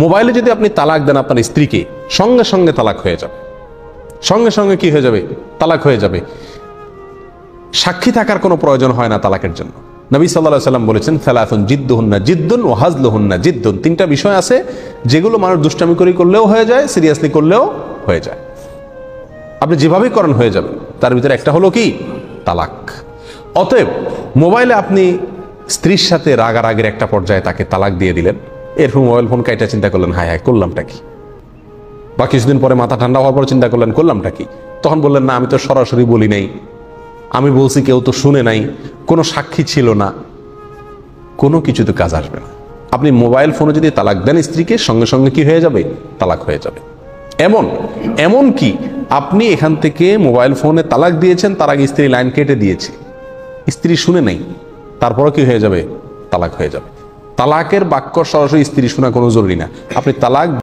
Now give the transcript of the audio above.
মোবাইলে যদি আপনি তালাক দেন আপনার স্ত্রীকে, সঙ্গে সঙ্গে তালাক হয়ে যাবে, সঙ্গে সঙ্গে কি হয়ে যাবে? তালাক হয়ে যাবে। সাক্ষী থাকার কোনো প্রয়োজন হয় না তালাকের জন্য। নবী সাল্লাল্লাহু আলাইহি ওয়াসাল্লাম বলেছেন, সালাতুন জিদ্দুহুন্না জিদ্দুন ওয়া হাজলুহুন্না জিদ্দুন। তিনটা বিষয় আছে যেগুলো মানুষ দুষ্টামি করে করলেও হয়ে যায়, সিরিয়াসলি করলেও হয়ে যায়। আপনি যেভাবেই করেন হয়ে যাবে। তার ভিতরে একটা হলো কি? তালাক। অতএব মোবাইলে আপনি স্ত্রীর সাথে রাগারাগের একটা পর্যায়ে তাকে তালাক দিয়ে দিলেন, এরপর মোবাইল ফোন কাইটা চিন্তা করলেন, হায় হায় করলামটা কি? বা কিছুদিন পরে মাথা ঠান্ডা হওয়ার পর চিন্তা করলেন, করলামটা কি? তখন বললেন, না আমি তো সরাসরি বলি নাই, আমি বলছি কেউ তো শুনে নাই, কোনো সাক্ষী ছিল না। কোনো কিছু তো কাজ আসবে না। আপনি মোবাইল ফোনে যদি তালাক দেন স্ত্রীকে, সঙ্গে সঙ্গে কি হয়ে যাবে? তালাক হয়ে যাবে। এমন কি আপনি এখান থেকে মোবাইল ফোনে তালাক দিয়েছেন, তার আগে স্ত্রী লাইন কেটে দিয়েছে, স্ত্রী শুনে নাই, তারপরও কি হয়ে যাবে? তালাক হয়ে যাবে। তালাকের বাক্য সরাসরি স্ত্রী শোনা কোনো জরুরি না। আপনি তালাক